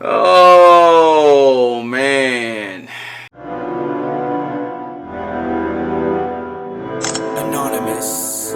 Oh, man. Anonymous.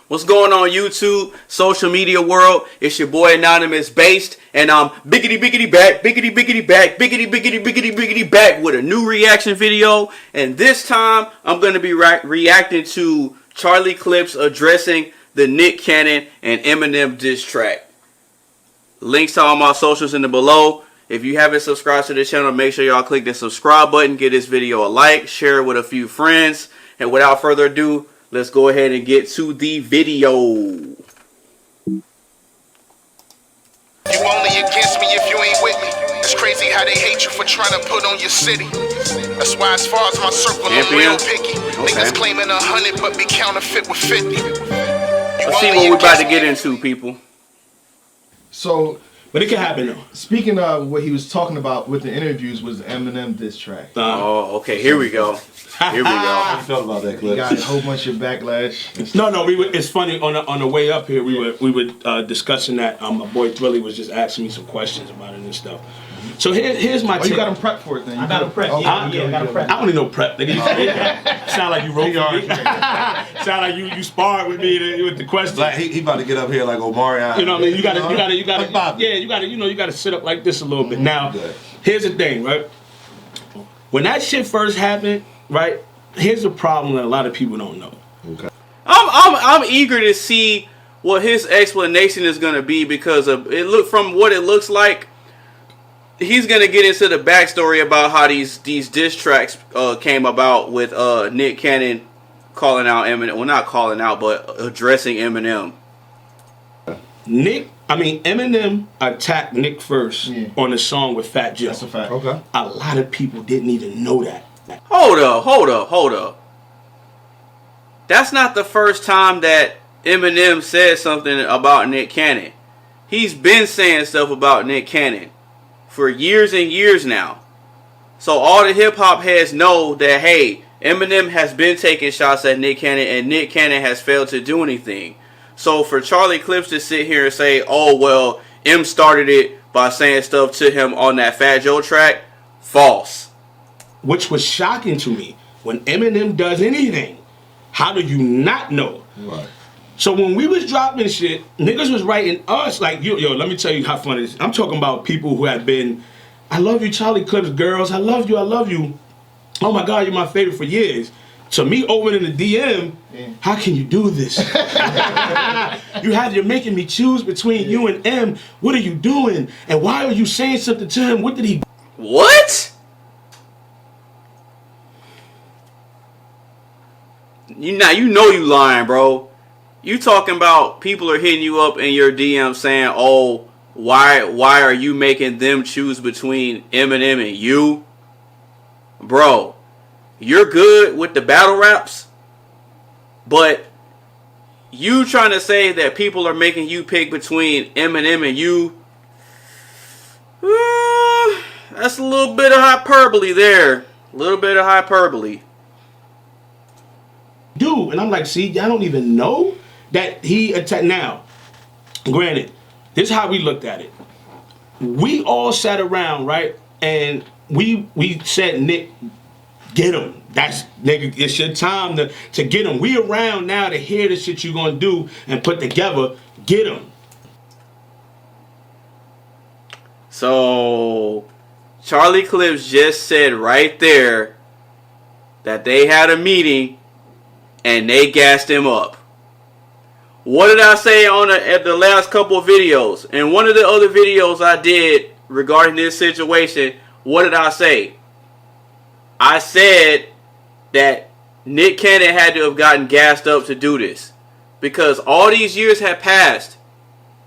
What's going on YouTube, social media world? It's your boy AnonymousBased, and I'm biggity back with a new reaction video. And this time, I'm going to be reacting to Charlie clips addressing the Nick Cannon and Eminem diss track. Links to all my socials in the below. If you haven't subscribed to this channel, make sure y'all click the subscribe button, give this video a like, share it with a few friends. And without further ado, let's go ahead and get to the video. You only against me if you ain't with me. It's crazy how they hate you for trying to put on your city. That's why as far as my circle, I'm real picky. Niggas claiming 100 but be counterfeit with 50. Let's see what we're about to get into, people. So, but it can happen though. Speaking of what he was talking about with the interviews was the Eminem diss track. Oh, okay. Here we go. Here we go. How you felt about that clip? You got a whole bunch of backlash. No. It's funny on the way up here. We were discussing that. My boy Thrilly was just asking me some questions about it and stuff. So here's my. Oh, you got him prepped for it then? I got him prepped. Okay. Yeah, I got him prepped. I don't need no prep. Sound like you wrote for me. Sound like you sparred with me with the questions. Like he about to get up here like Omarion. You know what I mean? You gotta sit up like this a little bit. Now, here's the thing, right? When that shit first happened, right? Here's the problem that a lot of people don't know. Okay. I'm eager to see what his explanation is gonna be because of from what it looks like. He's gonna get into the backstory about how these diss tracks came about with Nick Cannon calling out Eminem. Well, not calling out, but addressing Eminem. Eminem attacked Nick first on the song with Fat Joe. That's a fact. Okay. A lot of people didn't even know that. Hold up. That's not the first time that Eminem said something about Nick Cannon. He's been saying stuff about Nick Cannon for years and years now. So all the hip hop heads know that, hey, Eminem has been taking shots at Nick Cannon and Nick Cannon has failed to do anything. So for Charlie Clips to sit here and say, oh, well, M started it by saying stuff to him on that Fat Joe track, false. Which was shocking to me. When Eminem does anything, how do you not know? Right. So when we was dropping shit, niggas was writing us like, yo, let me tell you how funny this is. I'm talking about people who have been, I love you, Charlie Clips, girls, I love you. Oh my God, you're my favorite for years. To me, opening the DM, how can you do this? You're making me choose between you and M. What are you doing? And why are you saying something to him? What did he? What? You know you lying, bro. You talking about people are hitting you up in your DM saying, oh, why are you making them choose between Eminem and you? Bro, you're good with the battle raps, but you trying to say that people are making you pick between Eminem and you, that's a little bit of hyperbole there. A little bit of hyperbole. Do, and I'm like, see, y'all don't even know that he attacked. Now, granted, this is how we looked at it. We all sat around, right, and we said, Nick, get him. That's, nigga, it's your time to get him. We around now to hear the shit you gonna do and put together. Get him. So Charlie Clips just said right there that they had a meeting and they gassed him up. What did I say at the last couple of videos? And one of the other videos I did regarding this situation, what did I say? I said that Nick Cannon had to have gotten gassed up to do this, because all these years had passed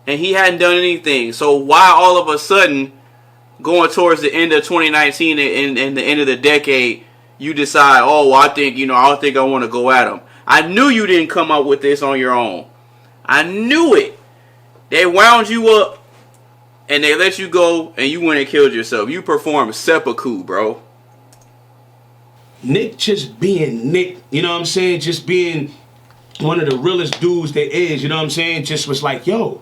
and he hadn't done anything. So why all of a sudden, going towards the end of 2019 and the end of the decade, you decide, oh, well, I think I want to go at him. I knew you didn't come up with this on your own. I knew it. They wound you up and they let you go and you went and killed yourself. You performed seppuku, bro. Nick just being Nick, you know what I'm saying? Just being one of the realest dudes there is, you know what I'm saying? Just was like, yo,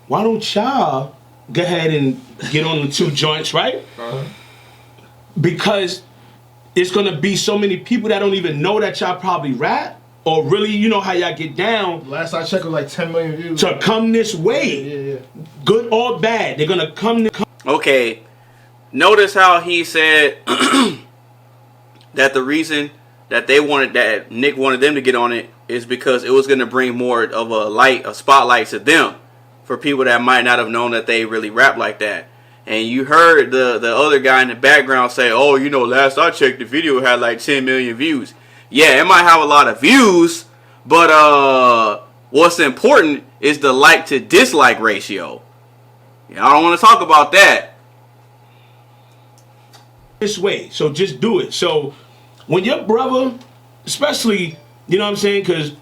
why don't y'all go ahead and get on the 2 joints, right? Because it's gonna be so many people that don't even know that y'all probably rap or really, you know how y'all get down. Last I checked, it was like 10 million views. To come this way, Yeah. good or bad, they're gonna come. Okay, notice how he said that the reason that Nick wanted them to get on it is because it was gonna bring more of a spotlight to them for people that might not have known that they really rap like that. And you heard the other guy in the background say, oh, you know, last I checked, the video had like 10 million views. Yeah, it might have a lot of views, but what's important is the like to dislike ratio. Yeah, I don't want to talk about that. This way, so just do it. So when your brother, especially, you know what I'm saying, because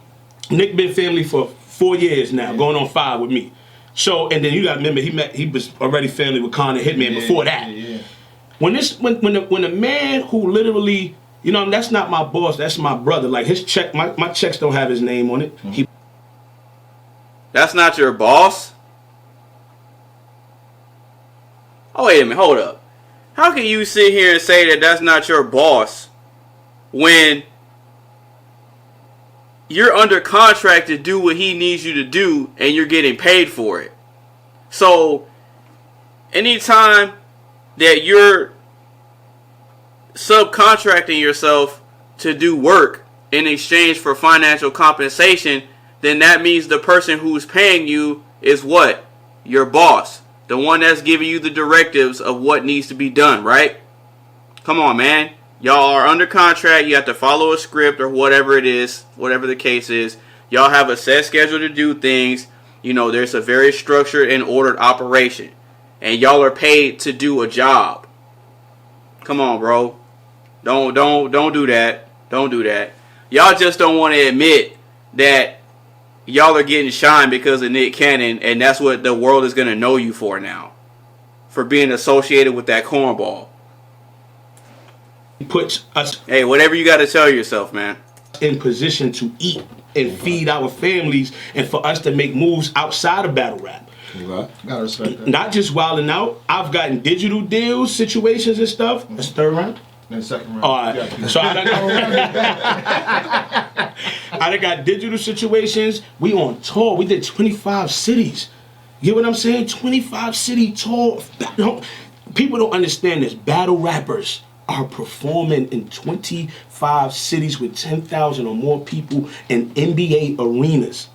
Nick been family for 4 years now, going on 5 with me. So, and then you got to remember, he was already family with Con and Hitman before that. When the man who literally, you know, that's not my boss, that's my brother. Like his check, my checks don't have his name on it. That's not your boss? Oh, wait a minute, hold up. How can you sit here and say that that's not your boss when you're under contract to do what he needs you to do and you're getting paid for it? So, anytime that you're subcontracting yourself to do work in exchange for financial compensation, then that means the person who's paying you is what? Your boss. The one that's giving you the directives of what needs to be done, right? Come on, man. Y'all are under contract. You have to follow a script or whatever it is, whatever the case is. Y'all have a set schedule to do things. You know, there's a very structured and ordered operation. And y'all are paid to do a job. Come on, bro. Don't do that. Don't do that. Y'all just don't want to admit that y'all are getting shined because of Nick Cannon, and that's what the world is going to know you for now. For being associated with that cornball. Puts us, hey, whatever you got to tell yourself, man, in position to eat and feed our families and for us to make moves outside of battle rap. Gotta respect that. Not just wilding out. I've gotten digital deals, situations and stuff. That's 3rd round. And 2nd round. All right. So I done got digital situations. We on tour. We did 25 cities. You get what I'm saying? 25 city tour. People don't understand this. Battle rappers are performing in 25 cities with 10,000 or more people in NBA arenas.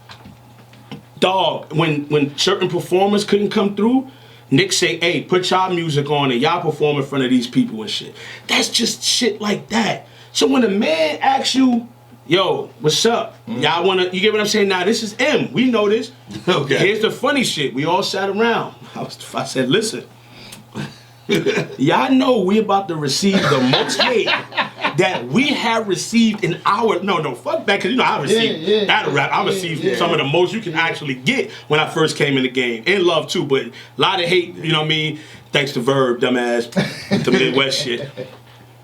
Dog, when certain performers couldn't come through, Nick say, hey, put y'all music on and y'all perform in front of these people and shit. That's just shit like that. So when a man asks you, yo, what's up? Y'all wanna, you get what I'm saying? Now, this is M. We know this. Okay. Here's the funny shit. We all sat around. I said, listen, y'all know we about to receive the most hate that we have received in our, fuck that, because you know I received battle rap. I received some of the most you can actually get when I first came in the game. And love too, but a lot of hate, you know what I mean? Thanks to Verb, dumbass, the Midwest shit.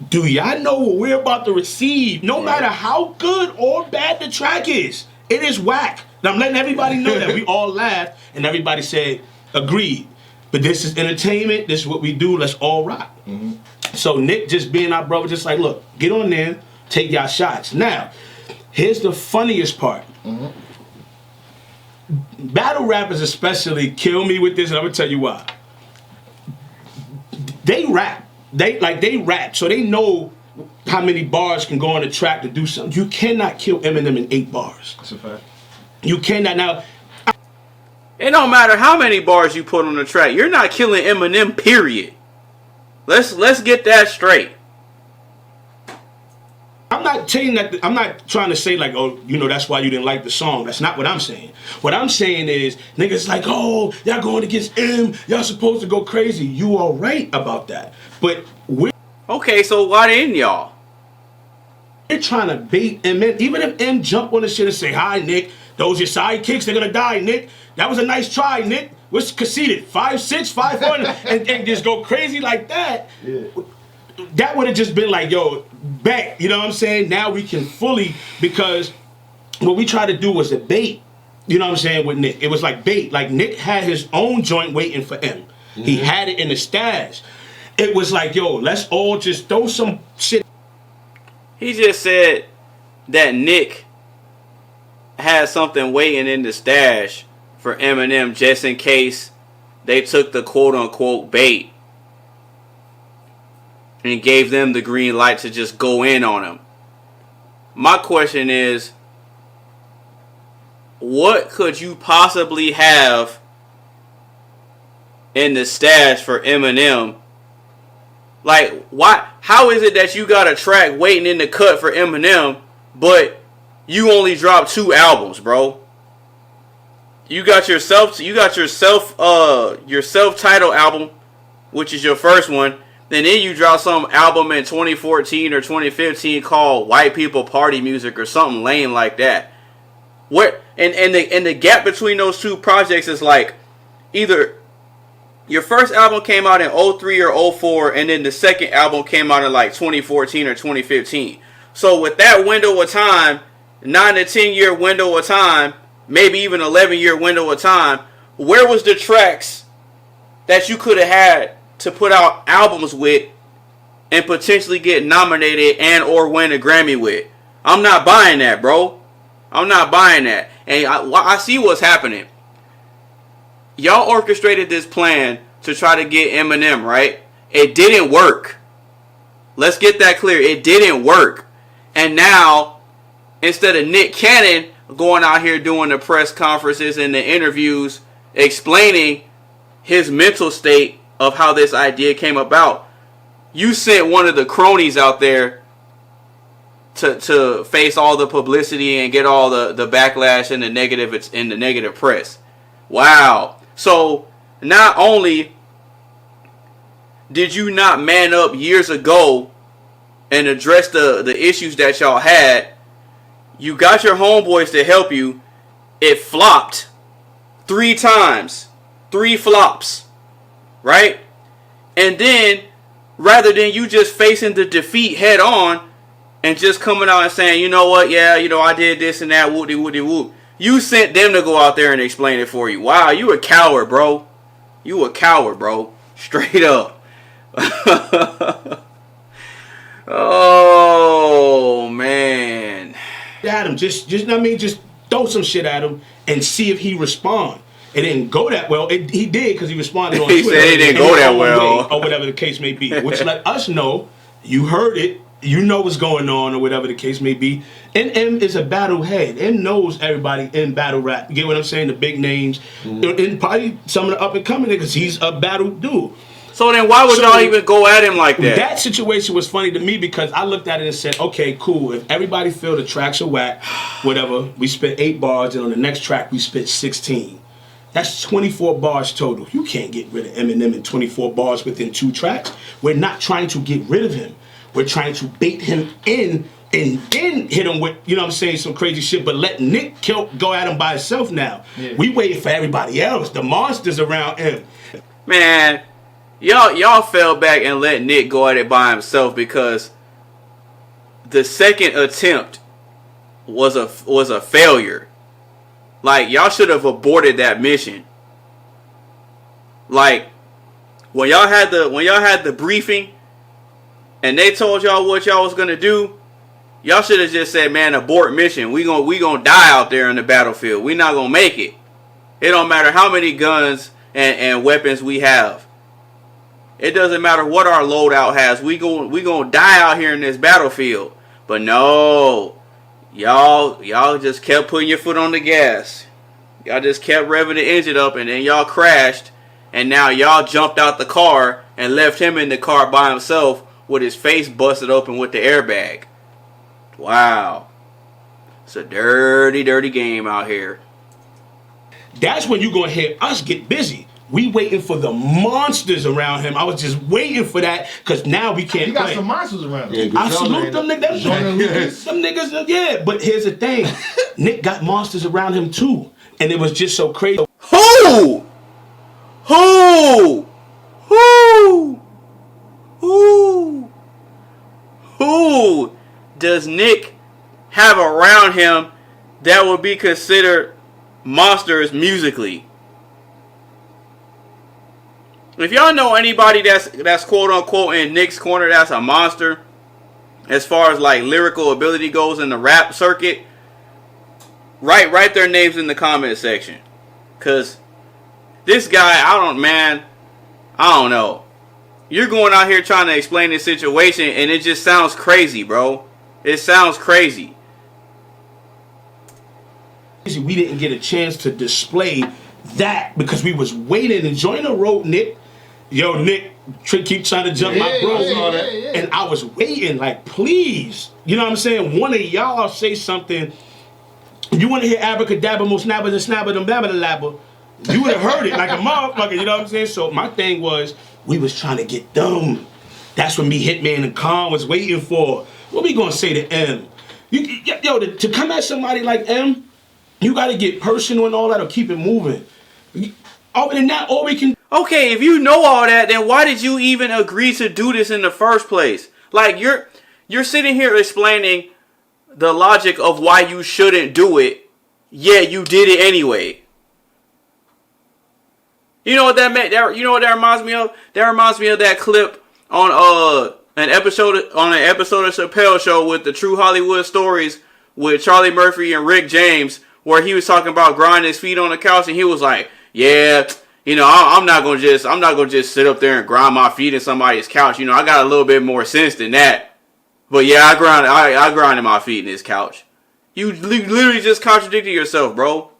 Do y'all know what we're about to receive? No matter how good or bad the track is, it is whack. Now I'm letting everybody know that. We all laughed and everybody said, agreed. But this is entertainment, this is what we do, let's all rock. So Nick just being our brother, just like, look, get on there, take y'all shots. Now, here's the funniest part. Battle rappers especially kill me with this, and I'm gonna tell you why. They rap. They rap, so they know how many bars can go on the track to do something. You cannot kill Eminem in 8 bars. That's a fact. You cannot. Now, it don't matter how many bars you put on the track. You're not killing Eminem, period. Let's get that straight. I'm not saying that. I'm not trying to say like, oh, you know, that's why you didn't like the song. That's not what I'm saying. What I'm saying is, niggas like, oh, y'all going against M. Y'all supposed to go crazy. You are right about that. But we're Okay, so why didn't y'all? trying to bait M. Even if M jump on the shit and say, hi, Nick, Those your sidekicks, they're gonna die, Nick. That was a nice try, Nick. What's conceded? 5'6", 5'4", and just go crazy like that. Yeah. That would have just been like, yo, back. You know what I'm saying? Now we can fully, because what we tried to do was a bait. You know what I'm saying, with Nick. It was like bait. Like, Nick had his own joint waiting for him. Mm-hmm. He had it in the stash. It was like, yo, let's all just throw some shit. He just said that Nick had something waiting in the stash for Eminem just in case they took the quote-unquote bait and gave them the green light to just go in on him. My question is, what could you possibly have in the stash for Eminem? Like, why? How is it that you got a track waiting in the cut for Eminem, but you only dropped 2 albums, bro? You got your self-titled album, which is your first one. And then you drop some album in 2014 or 2015 called White People Party Music or something lame like that. What? And the gap between those 2 projects is like either your first album came out in 03 or 04, and then the second album came out in like 2014 or 2015. So with that window of time, 9 to 10 year window of time, maybe even 11-year window of time, where was the tracks that you could have had to put out albums with and potentially get nominated and or win a Grammy with? I'm not buying that, bro. I'm not buying that. And I see what's happening. Y'all orchestrated this plan to try to get Eminem, right? It didn't work. Let's get that clear. It didn't work. And now, instead of Nick Cannon going out here doing the press conferences and the interviews explaining his mental state of how this idea came about, you sent one of the cronies out there to face all the publicity and get all the backlash and the negative press. Wow. So not only did you not man up years ago and address the issues that y'all had, you got your homeboys to help you. It flopped 3 times. 3 flops. Right? And then, rather than you just facing the defeat head on and just coming out and saying, you know what, yeah, you know, I did this and that, whoop-de-whoop-de-whoop, you sent them to go out there and explain it for you. Wow, you a coward, bro. You a coward, bro. Straight up. Oh, man. At him, just throw some shit at him and see if he respond. It didn't go that well. He did, because he responded on He Twitter. said it didn't go that well. Or whatever the case may be. Which let us know, you heard it, you know what's going on, or whatever the case may be. And M is a battle head. M knows everybody in battle rap. You get what I'm saying? The big names. And probably some of the up and coming niggas. He's a battle dude. So then why would y'all even go at him like that? That situation was funny to me because I looked at it and said, okay, cool. If everybody feel the tracks are whack, whatever, we spit 8 bars, and on the next track we spit 16. That's 24 bars total. You can't get rid of Eminem in 24 bars within 2 tracks. We're not trying to get rid of him. We're trying to bait him in and then hit him with, you know what I'm saying, some crazy shit, but let Nick go at him by himself now. Yeah. We waiting for everybody else. The monsters around him. Man, y'all fell back and let Nick go at it by himself because the second attempt was a failure. Like, y'all should have aborted that mission. Like, when y'all had the briefing and they told y'all what y'all was gonna do, y'all should have just said, man, abort mission. We gonna die out there in the battlefield. We not gonna make it. It don't matter how many guns and weapons we have. It doesn't matter what our loadout has. We gonna die out here in this battlefield. But no. Y'all just kept putting your foot on the gas. Y'all just kept revving the engine up, and then y'all crashed, and now y'all jumped out the car and left him in the car by himself with his face busted open with the airbag. Wow. It's a dirty, dirty game out here. That's when you're going to hear us get busy. We waiting for the monsters around him. I was just waiting for that because now we can't He got play. some monsters around him. Yeah, I salute them niggas. Jordan Lucas. Some niggas, yeah. But here's the thing. Nick got monsters around him too. And it was just so crazy. Who? Who? Who? Who? Who does Nick have around him that would be considered monsters musically? If y'all know anybody that's quote unquote in Nick's corner that's a monster as far as like lyrical ability goes in the rap circuit, write their names in the comment section. Cause this guy, I don't know. You're going out here trying to explain this situation and it just sounds crazy, bro. It sounds crazy. We didn't get a chance to display that because we was waiting. And Joyner wrote Nick, yo, Nick, keep trying to jump my bro. Yeah. And I was waiting, like, please. You know what I'm saying? One of y'all say something. You want to hear abracadabra, most snabba, the snabba, them babba, the labba. You would have heard it like a motherfucker, you know what I'm saying? So my thing was, we was trying to get them. That's what me, Hitman, and Khan was waiting for. What we gonna say to M? To come at somebody like M, you gotta get personal and all that or keep it moving. Other than that, all we can... Okay, if you know all that, then why did you even agree to do this in the first place? Like, you're sitting here explaining the logic of why you shouldn't do it, yet you did it anyway. You know what that meant? You know what that reminds me of? That reminds me of that clip on an episode of Chappelle Show with the True Hollywood Stories with Charlie Murphy and Rick James, where he was talking about grinding his feet on the couch, and he was like, "Yeah, you know, I'm not gonna just sit up there and grind my feet in somebody's couch. You know, I got a little bit more sense than that. But yeah, I grinded my feet in this couch." You literally just contradicted yourself, bro.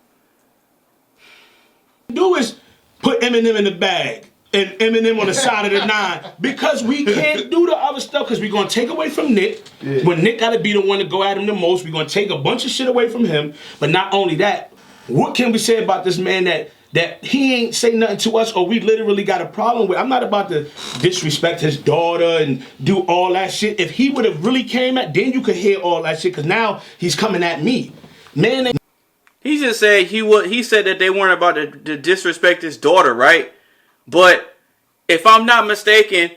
Do is put Eminem in the bag and Eminem on the side of the 9 because we can't do the other stuff because we're going to take away from Nick. Yeah. When Nick got to be the one to go at him the most, we're going to take a bunch of shit away from him. But not only that, what can we say about this man that he ain't say nothing to us or we literally got a problem with? I'm not about to disrespect his daughter and do all that shit. If he would have really came at, then you could hear all that shit because now he's coming at me. Man, he just said he said that they weren't about to disrespect his daughter, right? But if I'm not mistaken,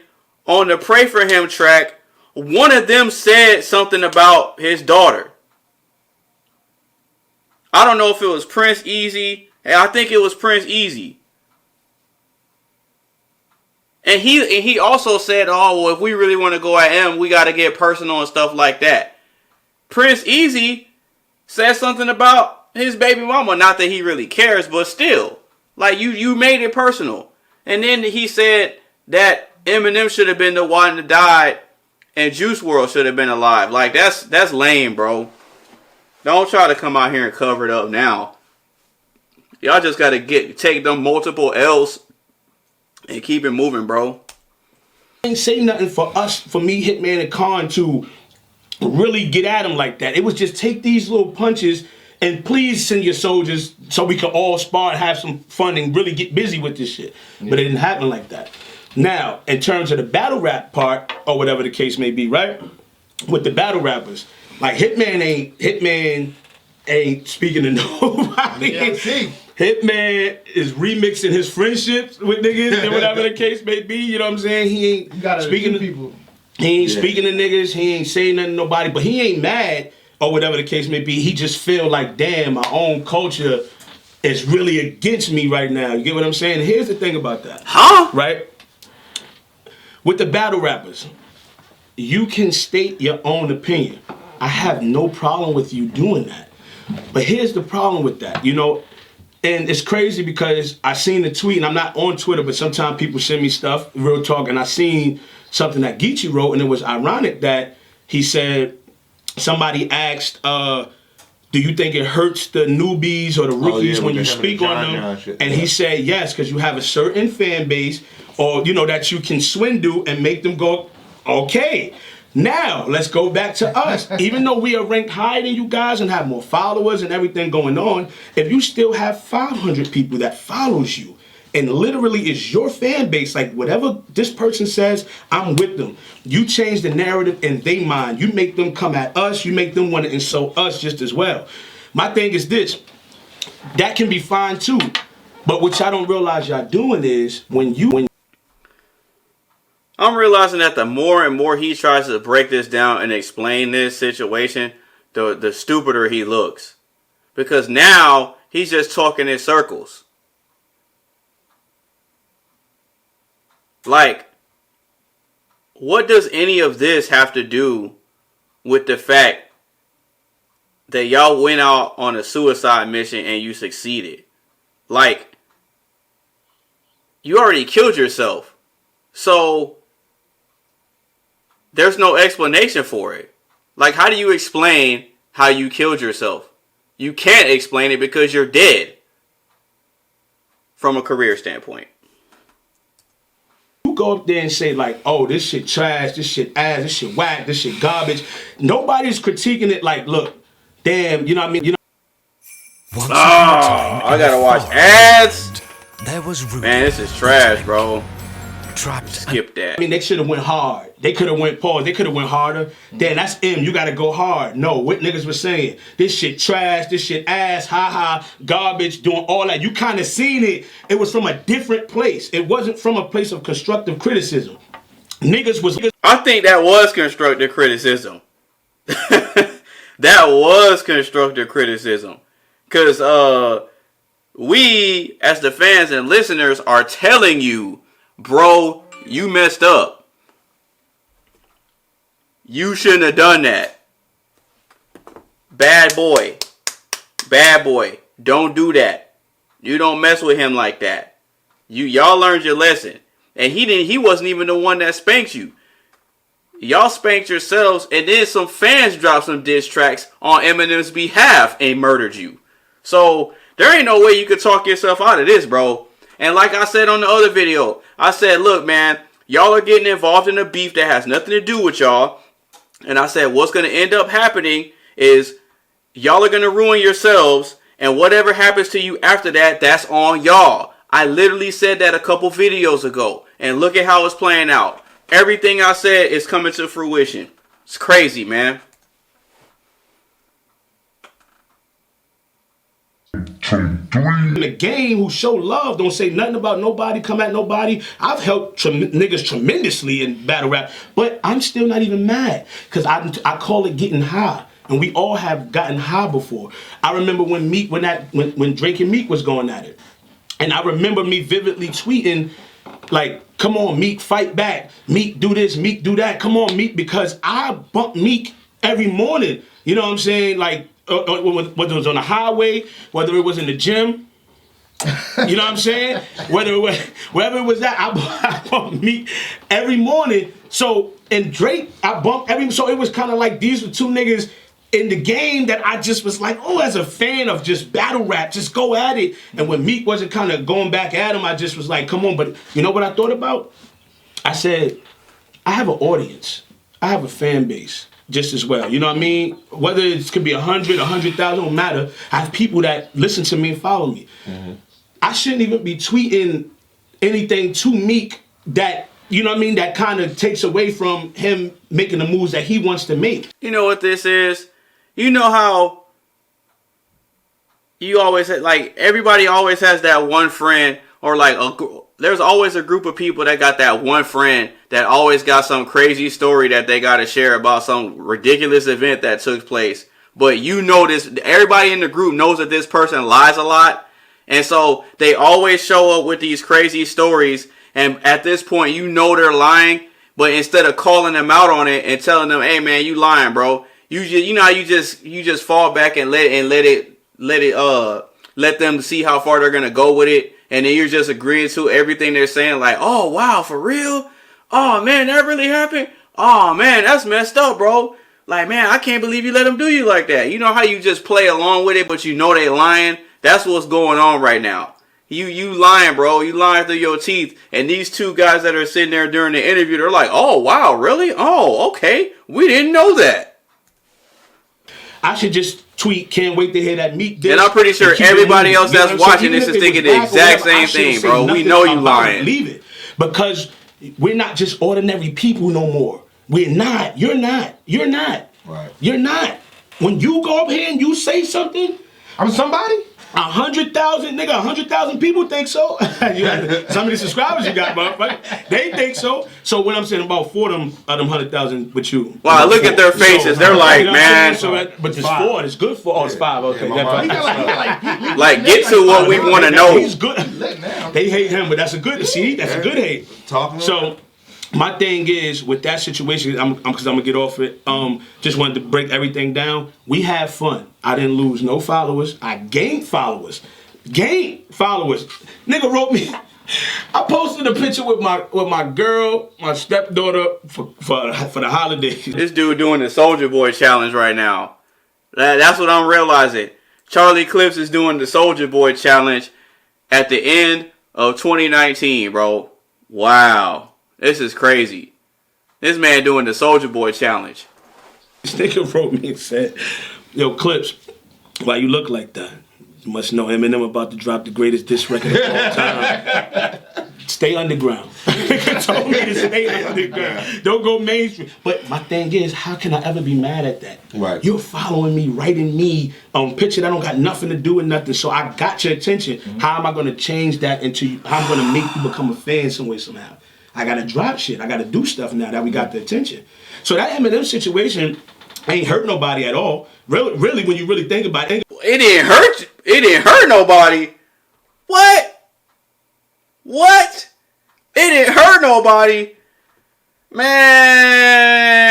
on the Pray For Him track, one of them said something about his daughter. I don't know if it was Prince Easy. I think it was Prince Easy. And he also said, oh, well, if we really want to go at him, we got to get personal and stuff like that. Prince Easy said something about his baby mama. Not that he really cares, but still. Like, you made it personal. And then he said that Eminem should have been the one that died and Juice WRLD should have been alive. Like, that's lame, bro. Don't try to come out here and cover it up now. Y'all just got to take them multiple L's and keep it moving, bro. Ain't say nothing for us, for me, Hitman, and Khan to really get at him like that. It was just take these little punches and please send your soldiers so we can all spar and have some fun and really get busy with this shit. Yeah. But it didn't happen like that. Now, in terms of the battle rap part, or whatever the case may be, right? With the battle rappers, like Hitman ain't speaking to nobody. Yeah, Hitman is remixing his friendships with niggas and whatever the case may be. You know what I'm saying? He ain't speaking to people. He ain't speaking to niggas. He ain't saying nothing to nobody. But he ain't mad or whatever the case may be. He just feel like, damn, my own culture is really against me right now. You get what I'm saying? And here's the thing about that. Huh? Right? With the battle rappers, you can state your own opinion. I have no problem with you doing that. But here's the problem with that, you know? And it's crazy because I seen the tweet, and I'm not on Twitter, but sometimes people send me stuff, real talk, and I seen something that Geechee wrote, and it was ironic that he said, somebody asked, do you think it hurts the newbies or the rookies when you speak on them? And he said, yes, because you have a certain fan base, or, you know, that you can swindle and make them go, okay. Now, let's go back to us. Even though we are ranked higher than you guys and have more followers and everything going on, if you still have 500 people that follows you and literally is your fan base. Like whatever this person says, I'm with them. You change the narrative in their mind. You make them come at us. You make them want to insult us just as well. My thing is this. That can be fine too. But what y'all don't realize y'all doing is when I'm realizing that the more and more he tries to break this down and explain this situation, the stupider he looks. Because now he's just talking in circles. Like, what does any of this have to do with the fact that y'all went out on a suicide mission and you succeeded? Like, you already killed yourself. So there's no explanation for it. Like, how do you explain how you killed yourself? You can't explain it because you're dead from a career standpoint. you go up there and say like, oh, this shit trash, this shit ass, this shit whack, this shit garbage, nobody's critiquing it like, look, damn, you know what I mean? You know. Once upon a time, I in gotta a watch forest, ads. There was Rudy, Man, this is trash, bro. trapped. Skip that. I mean, they should have went hard. They could have went pause. They could have went harder. Damn, that's M. You got to go hard. No, what niggas was saying? This shit trash. This shit ass. Ha ha. Garbage. Doing all that. You kind of seen it. It was from a different place. It wasn't from a place of constructive criticism. Niggas was. I think that was constructive criticism. That was constructive criticism. Because we, as the fans and listeners, are telling you, bro, you messed up. You shouldn't have done that. Bad boy. Bad boy. Don't do that. You don't mess with him like that. Y'all learned your lesson. And he wasn't even the one that spanked you. Y'all spanked yourselves, and then some fans dropped some diss tracks on Eminem's behalf and murdered you. So there ain't no way you could talk yourself out of this, bro. And like I said on the other video, I said, look, man, y'all are getting involved in a beef that has nothing to do with y'all. And I said, what's going to end up happening is y'all are going to ruin yourselves. And whatever happens to you after that, that's on y'all. I literally said that a couple videos ago. And look at how it's playing out. Everything I said is coming to fruition. It's crazy, man. In the game who show love, don't say nothing about nobody, come at nobody. I've helped niggas tremendously in battle rap, but I'm still not even mad because I call it getting high, and we all have gotten high before. I remember when Drake and Meek was going at it, and I remember me vividly tweeting like, come on, Meek, fight back. Meek, do this. Meek, do that. Come on, Meek, because I bump Meek every morning. You know what I'm saying? Like, whether it was on the highway, whether it was in the gym, you know what I'm saying? Wherever it was at, I bumped Meek every morning. So, and Drake, I bumped so it was kind of like these were two niggas in the game that I just was like, oh, as a fan of just battle rap, just go at it. And when Meek wasn't kind of going back at him, I just was like, come on. But you know what I thought about? I said, I have an audience. I have a fan base just as well. You know what I mean? Whether it could be 100, 100,000, don't matter. I have people that listen to me and follow me. Mm-hmm. I shouldn't even be tweeting anything to Meek that, you know what I mean, that kind of takes away from him making the moves that he wants to make. You know what this is? You know how you always like everybody always has that one friend, or like there's always a group of people that got that one friend that always got some crazy story that they got to share about some ridiculous event that took place. But you know this, everybody in the group knows that this person lies a lot. And so they always show up with these crazy stories. And at this point, you know they're lying. But instead of calling them out on it and telling them, hey man, you lying, bro. You know how you just fall back and let them see how far they're gonna go with it, and then you're just agreeing to everything they're saying, like, oh wow, for real? Oh man, that really happened? Oh man, that's messed up, bro. Like, man, I can't believe you let them do you like that. You know how you just play along with it, but you know they lying? That's what's going on right now. You lying, bro. You lying through your teeth. And these two guys that are sitting there during the interview, they're like, oh wow, really? Oh, okay. We didn't know that. I should just tweet, can't wait to hear that Meek diss. And I'm pretty sure everybody else that's watching this is thinking the exact same thing, bro. We know you lying. Leave it. Because we're not just ordinary people no more. We're not. You're not. You're not. Right. You're not. When you go up here and you say something, I'm somebody. 100,000, nigga, 100,000 people think so. Some of the subscribers you got, motherfucker, they think so. So what I'm saying, about 4 of them 100,000 with you. Wow, look at their faces. They're like, man. But it's 4. It's good for. Oh, it's 5. Okay. Like, get to what we want to know. He's good. They hate him, but that's a good. See, that's a good hate. So. My thing is, with that situation, because I'm going to get off it, just wanted to break everything down. We had fun. I didn't lose no followers. I gained followers. Nigga wrote me. I posted a picture with my girl, my stepdaughter, for the holidays. This dude doing the Soulja Boy challenge right now. That's what I'm realizing. Charlie Clips is doing the Soulja Boy challenge at the end of 2019, bro. Wow. This is crazy. This man doing the Soulja Boy challenge. This nigga wrote me and said, yo, Clips, why you look like that? You must know Eminem about to drop the greatest diss record of all time. Stay underground. Nigga told me to stay underground. Don't go mainstream. But my thing is, how can I ever be mad at that? Right. You're following me, writing me on picture that don't got nothing to do with nothing. So I got your attention. Mm-hmm. How am I going to change that into how I'm going to make you become a fan some way, somehow? I got to drop shit. I got to do stuff now that we got the attention. So that Eminem situation ain't hurt nobody at all. Really, when you really think about it. It didn't hurt. It didn't hurt nobody. What? It didn't hurt nobody. Man.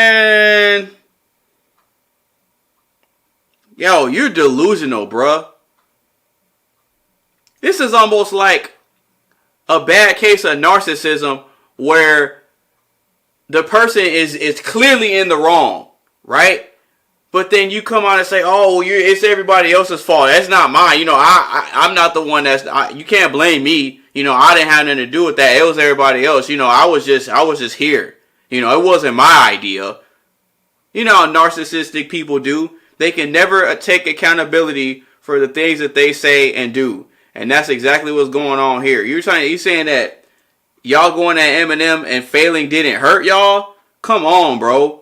Yo, you're delusional, bruh. This is almost like a bad case of narcissism where the person is clearly in the wrong, right? But then you come out and say, "Oh, it's everybody else's fault. That's not mine. You know, I'm not the one you can't blame me. You know, I didn't have nothing to do with that. It was everybody else. You know, I was just here. You know, it wasn't my idea." You know how narcissistic people do. They can never take accountability for the things that they say and do. And that's exactly what's going on here. You saying that y'all going at Eminem and failing didn't hurt y'all? Come on, bro.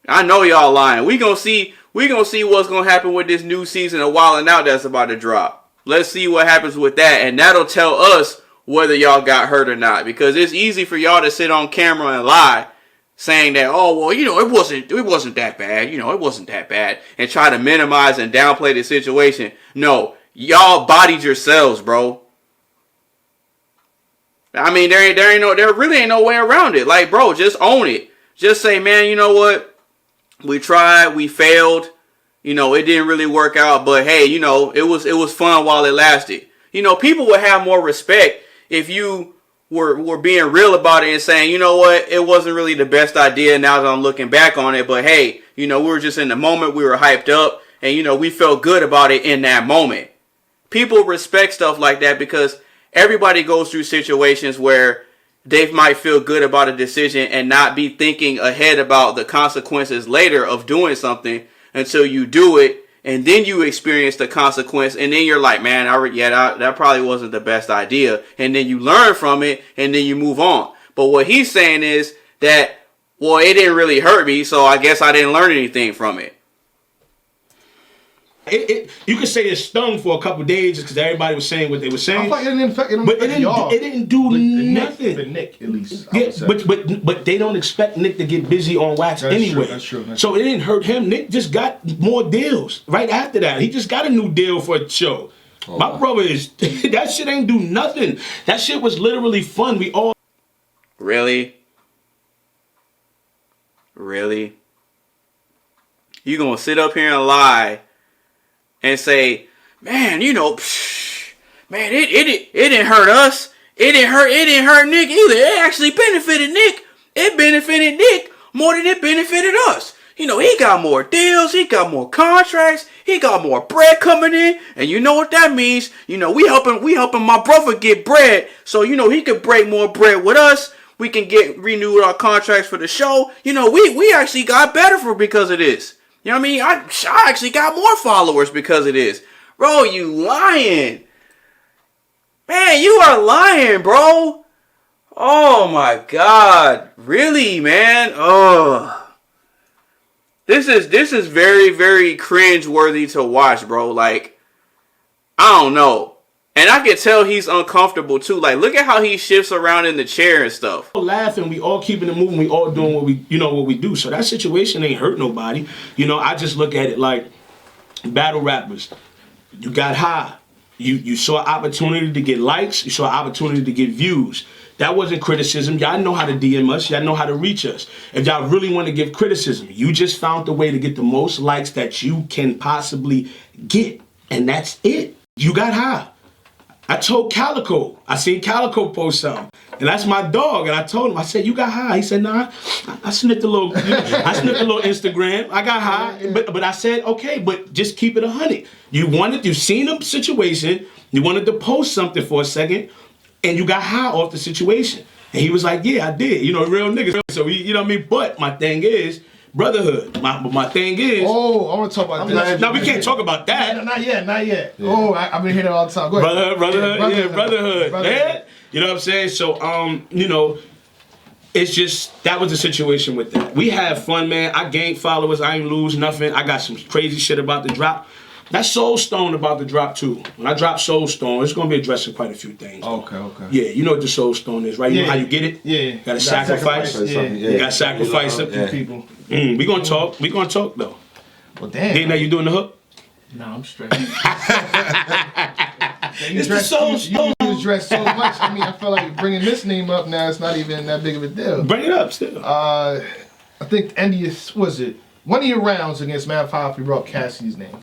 I know y'all lying. We gonna see what's gonna happen with this new season of Wild 'N Out that's about to drop. Let's see what happens with that, and that'll tell us whether y'all got hurt or not. Because it's easy for y'all to sit on camera and lie, saying that, oh well, you know, it wasn't that bad. You know, it wasn't that bad, and try to minimize and downplay the situation. No, y'all bodied yourselves, bro. I mean, there really ain't no way around it. Like, bro, just own it. Just say, man, you know what? We tried, we failed. You know, it didn't really work out, but hey, you know, it was fun while it lasted. You know, people would have more respect if you were being real about it and saying, you know what, it wasn't really the best idea now that I'm looking back on it, but hey, you know, we were just in the moment, we were hyped up, and you know, we felt good about it in that moment. People respect stuff like that because everybody goes through situations where they might feel good about a decision and not be thinking ahead about the consequences later of doing something until you do it, and then you experience the consequence, and then you're like, man, that probably wasn't the best idea, and then you learn from it, and then you move on. But what he's saying is that, well, it didn't really hurt me, so I guess I didn't learn anything from it. You could say it stung for a couple of days just because everybody was saying what they were saying. I thought it didn't affect y'all. It didn't do nothing. The Nick, at least. Yeah, but they don't expect Nick to get busy on wax anyway. That's true. So it didn't hurt him. Nick just got more deals right after that. He just got a new deal for a show. Oh, my brother is that shit ain't do nothing. That shit was literally fun. We all Really? You gonna sit up here and lie and say, man, you know, man, it didn't hurt us. It didn't hurt Nick either. It actually benefited Nick. It benefited Nick more than it benefited us. You know, he got more deals, he got more contracts, he got more bread coming in, and you know what that means? You know, we helping my brother get bread, so you know he could break more bread with us. We can get renewed our contracts for the show. You know, we actually got better because of this. You know what I mean? I actually got more followers because of this. Bro, you lying. Man, you are lying, bro. Oh my God. Really, man? Oh. This is very, very cringe-worthy to watch, bro. Like, I don't know. And I can tell he's uncomfortable too. Like, look at how he shifts around in the chair and stuff. We all laughing, we all keeping it moving, we all doing what we do. So that situation ain't hurt nobody. You know, I just look at it like battle rappers. You got high. You saw an opportunity to get likes. You saw an opportunity to get views. That wasn't criticism. Y'all know how to DM us. Y'all know how to reach us. If y'all really want to give criticism, you just found the way to get the most likes that you can possibly get. And that's it. You got high. I told Calico, I seen Calico post something, and that's my dog, and I told him, I said, you got high? He said, nah, I sniffed a little, I sniffed a little Instagram, I got high, but I said, okay, but just keep it 100. You seen a situation, you wanted to post something for a second, and you got high off the situation. And he was like, yeah, I did, real niggas. So, you know what I mean? But my thing is, brotherhood. My thing is. Oh, I want to talk about this. No, we can't talk about that. No, not yet. Yeah. Oh, I've been hearing it all the time. Go ahead. Brotherhood. Man. You know what I'm saying? So, it's just, that was the situation with that. We had fun, man. I gained followers. I ain't lose nothing. I got some crazy shit about to drop. That's Soul Stone about to drop too. When I drop Soul Stone, it's gonna be addressing quite a few things. Okay. Yeah, you know what the Soul Stone is, right? You know how you get it? Yeah. You gotta sacrifice. You gotta sacrifice it. People. We gonna talk. We gonna talk though. Well, damn. Didn't know you doing the hook? No, I'm straight. It's the Soul Stone. You dress so much. I mean, I feel like bringing this name up now. It's not even that big of a deal. Bring it up still. I think Endius, was it one of your rounds against Matt Hoff? You brought Cassie's name.